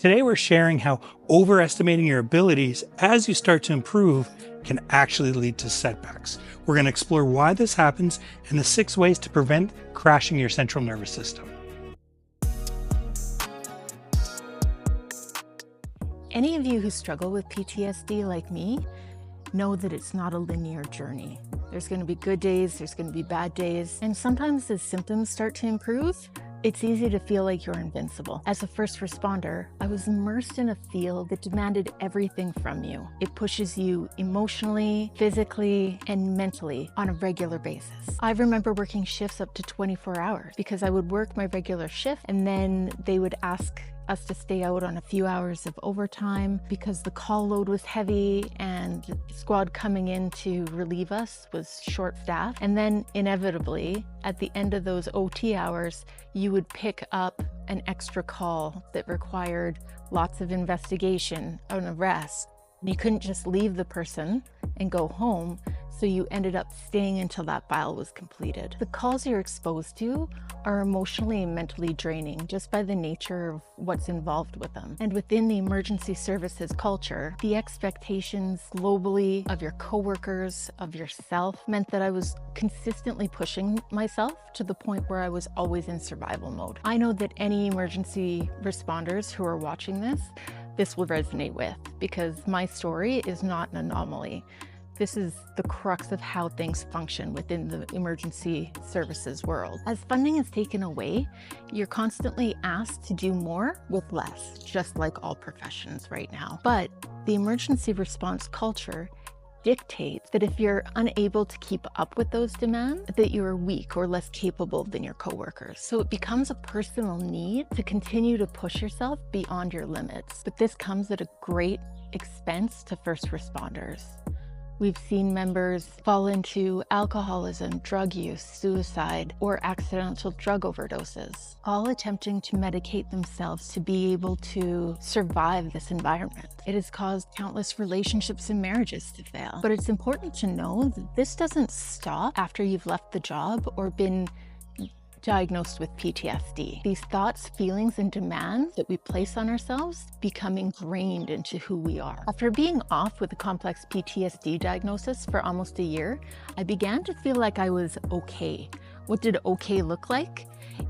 Today we're sharing how overestimating your abilities as you start to improve can actually lead to setbacks. We're going to explore why this happens and the 6 ways to prevent crashing your central nervous system. Any of you who struggle with PTSD like me know that it's not a linear journey. There's going to be good days, there's going to be bad days, and sometimes as symptoms start to improve, it's easy to feel like you're invincible. As a first responder, I was immersed in a field that demanded everything from you. It pushes you emotionally, physically, and mentally on a regular basis. I remember working shifts up to 24 hours because I would work my regular shift and then they would ask us to stay out on a few hours of overtime because the call load was heavy and the squad coming in to relieve us was short-staffed. And then inevitably, at the end of those OT hours, you would pick up an extra call that required lots of investigation, an arrest. You couldn't just leave the person and go home, so you ended up staying until that file was completed. The calls you're exposed to are emotionally and mentally draining just by the nature of what's involved with them. And within the emergency services culture, the expectations globally of your coworkers, of yourself, meant that I was consistently pushing myself to the point where I was always in survival mode. I know that any emergency responders who are watching this will resonate with, because my story is not an anomaly. This is the crux of how things function within the emergency services world. As funding is taken away, you're constantly asked to do more with less, just like all professions right now. But the emergency response culture dictates that if you're unable to keep up with those demands, that you're weak or less capable than your coworkers. So it becomes a personal need to continue to push yourself beyond your limits. But this comes at a great expense to first responders. We've seen members fall into alcoholism, drug use, suicide, or accidental drug overdoses, all attempting to medicate themselves to be able to survive this environment. It has caused countless relationships and marriages to fail. But it's important to know that this doesn't stop after you've left the job or been diagnosed with PTSD. These thoughts, feelings, and demands that we place on ourselves become ingrained into who we are. After being off with a complex PTSD diagnosis for almost a year, I began to feel like I was okay. What did okay look like?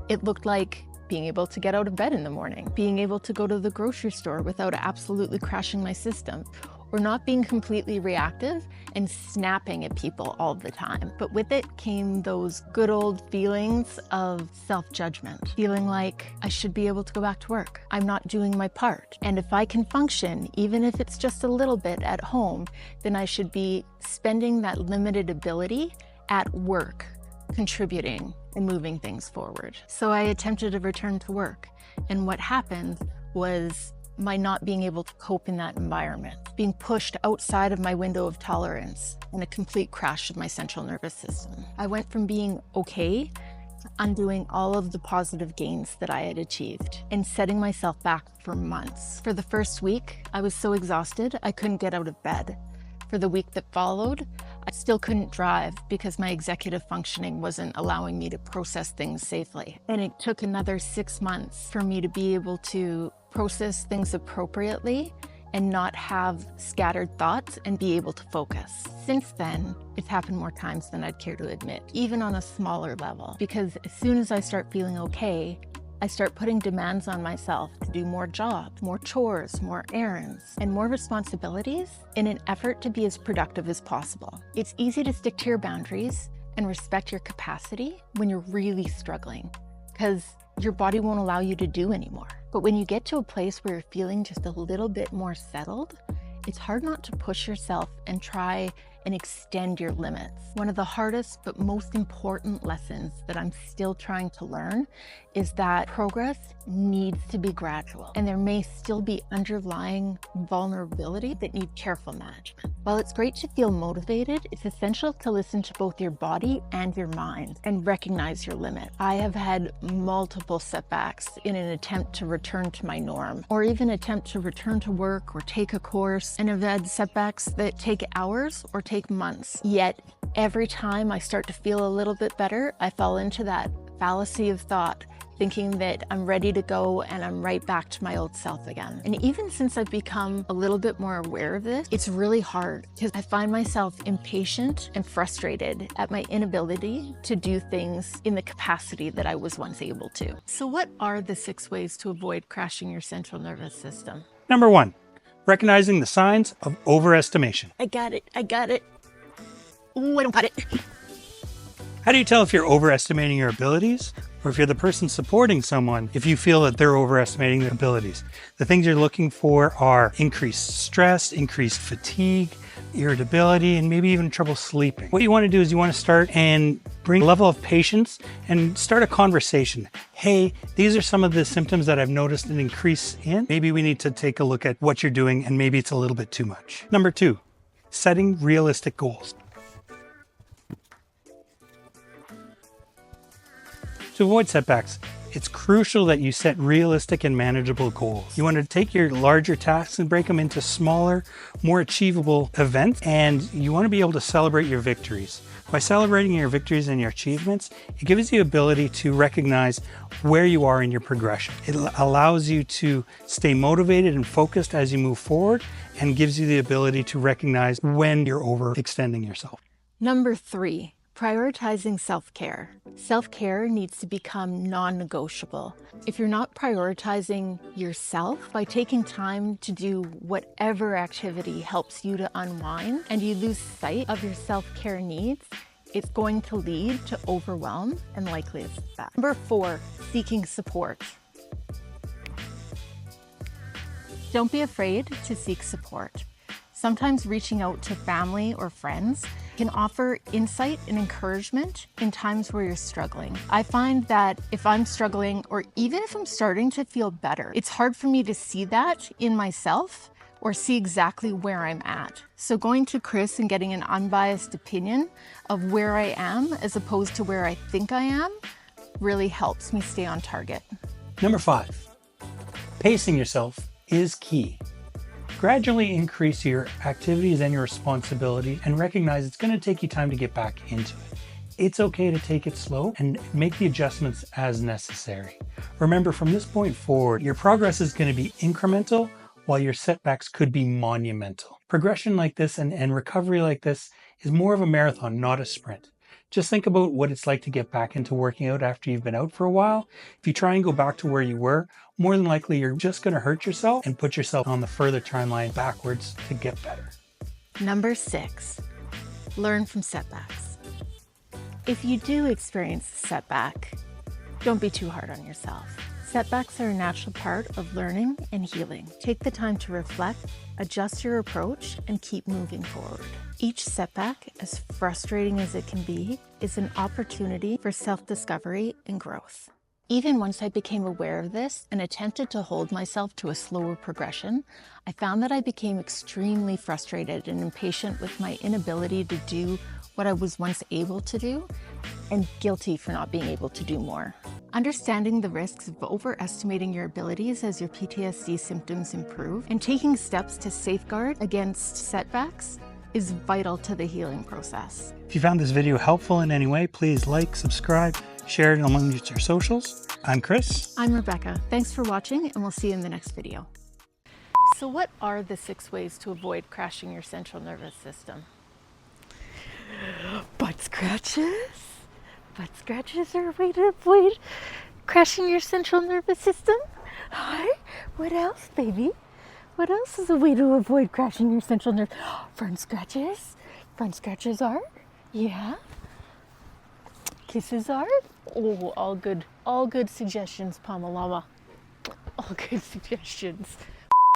It looked like being able to get out of bed in the morning, being able to go to the grocery store without absolutely crashing my system, or not being completely reactive and snapping at people all the time. But with it came those good old feelings of self-judgment, feeling like I should be able to go back to work. I'm not doing my part. And if I can function, even if it's just a little bit at home, then I should be spending that limited ability at work, contributing and moving things forward. So I attempted to return to work. And what happened was my not being able to cope in that environment, being pushed outside of my window of tolerance, and a complete crash of my central nervous system. I went from being okay to undoing all of the positive gains that I had achieved and setting myself back for months. For the first week, I was so exhausted, I couldn't get out of bed. For the week that followed, I still couldn't drive because my executive functioning wasn't allowing me to process things safely. And it took another 6 months for me to be able to process things appropriately and not have scattered thoughts and be able to focus. Since then, it's happened more times than I'd care to admit, even on a smaller level, because as soon as I start feeling okay, I start putting demands on myself to do more jobs, more chores, more errands, and more responsibilities in an effort to be as productive as possible. It's easy to stick to your boundaries and respect your capacity when you're really struggling, because your body won't allow you to do anymore. But when you get to a place where you're feeling just a little bit more settled, it's hard not to push yourself and try and extend your limits. One of the hardest but most important lessons that I'm still trying to learn is that progress needs to be gradual, and there may still be underlying vulnerability that need careful management. While it's great to feel motivated, it's essential to listen to both your body and your mind and recognize your limit. I have had multiple setbacks in an attempt to return to my norm, or even attempt to return to work or take a course, and have had setbacks that take hours or take months. Yet every time I start to feel a little bit better, I fall into that fallacy of thought thinking that I'm ready to go and I'm right back to my old self again. And even since I've become a little bit more aware of this, it's really hard because I find myself impatient and frustrated at my inability to do things in the capacity that I was once able to. So what are the 6 ways to avoid crashing your central nervous system? Number 1, recognizing the signs of overestimation. I got it. Ooh, I don't got it. How do you tell if you're overestimating your abilities or if you're the person supporting someone if you feel that they're overestimating their abilities? The things you're looking for are increased stress, increased fatigue, irritability, and maybe even trouble sleeping. What you want to do is you want to start and bring a level of patience and start a conversation. Hey, these are some of the symptoms that I've noticed an increase in. Maybe we need to take a look at what you're doing and maybe it's a little bit too much. Number 2, setting realistic goals. To avoid setbacks, it's crucial that you set realistic and manageable goals. You want to take your larger tasks and break them into smaller, more achievable events, and you want to be able to celebrate your victories. By celebrating your victories and your achievements, it gives you the ability to recognize where you are in your progression. It allows you to stay motivated and focused as you move forward and gives you the ability to recognize when you're overextending yourself. Number 3, prioritizing self-care. Self-care needs to become non-negotiable. If you're not prioritizing yourself by taking time to do whatever activity helps you to unwind and you lose sight of your self-care needs, it's going to lead to overwhelm and likely a setback. Number 4, seeking support. Don't be afraid to seek support. Sometimes reaching out to family or friends can offer insight and encouragement in times where you're struggling. I find that if I'm struggling, or even if I'm starting to feel better, it's hard for me to see that in myself or see exactly where I'm at. So going to Chris and getting an unbiased opinion of where I am as opposed to where I think I am really helps me stay on target. Number 5, pacing yourself is key. Gradually increase your activities and your responsibility and recognize it's going to take you time to get back into it. It's okay to take it slow and make the adjustments as necessary. Remember, from this point forward, your progress is going to be incremental while your setbacks could be monumental. Progression like this and recovery like this is more of a marathon, not a sprint. Just think about what it's like to get back into working out after you've been out for a while. If you try and go back to where you were, more than likely you're just going to hurt yourself and put yourself on the further timeline backwards to get better. Number 6, learn from setbacks. If you do experience a setback, don't be too hard on yourself. Setbacks are a natural part of learning and healing. Take the time to reflect, adjust your approach, and keep moving forward. Each setback, as frustrating as it can be, is an opportunity for self-discovery and growth. Even once I became aware of this and attempted to hold myself to a slower progression, I found that I became extremely frustrated and impatient with my inability to do what I was once able to do, and guilty for not being able to do more. Understanding the risks of overestimating your abilities as your PTSD symptoms improve and taking steps to safeguard against setbacks is vital to the healing process. If you found this video helpful in any way, please like, subscribe, share it among your socials. I'm Chris. I'm Rebecca. Thanks for watching, and we'll see you in the next video. So what are the 6 ways to avoid crashing your central nervous system? Butt scratches? Butt scratches are a way to avoid crashing your central nervous system? Hi, what else, baby? What else is a way to avoid crashing your central nerve? Front scratches? Front scratches are? Yeah. Kisses are? Oh, all good suggestions, Llama. All good suggestions.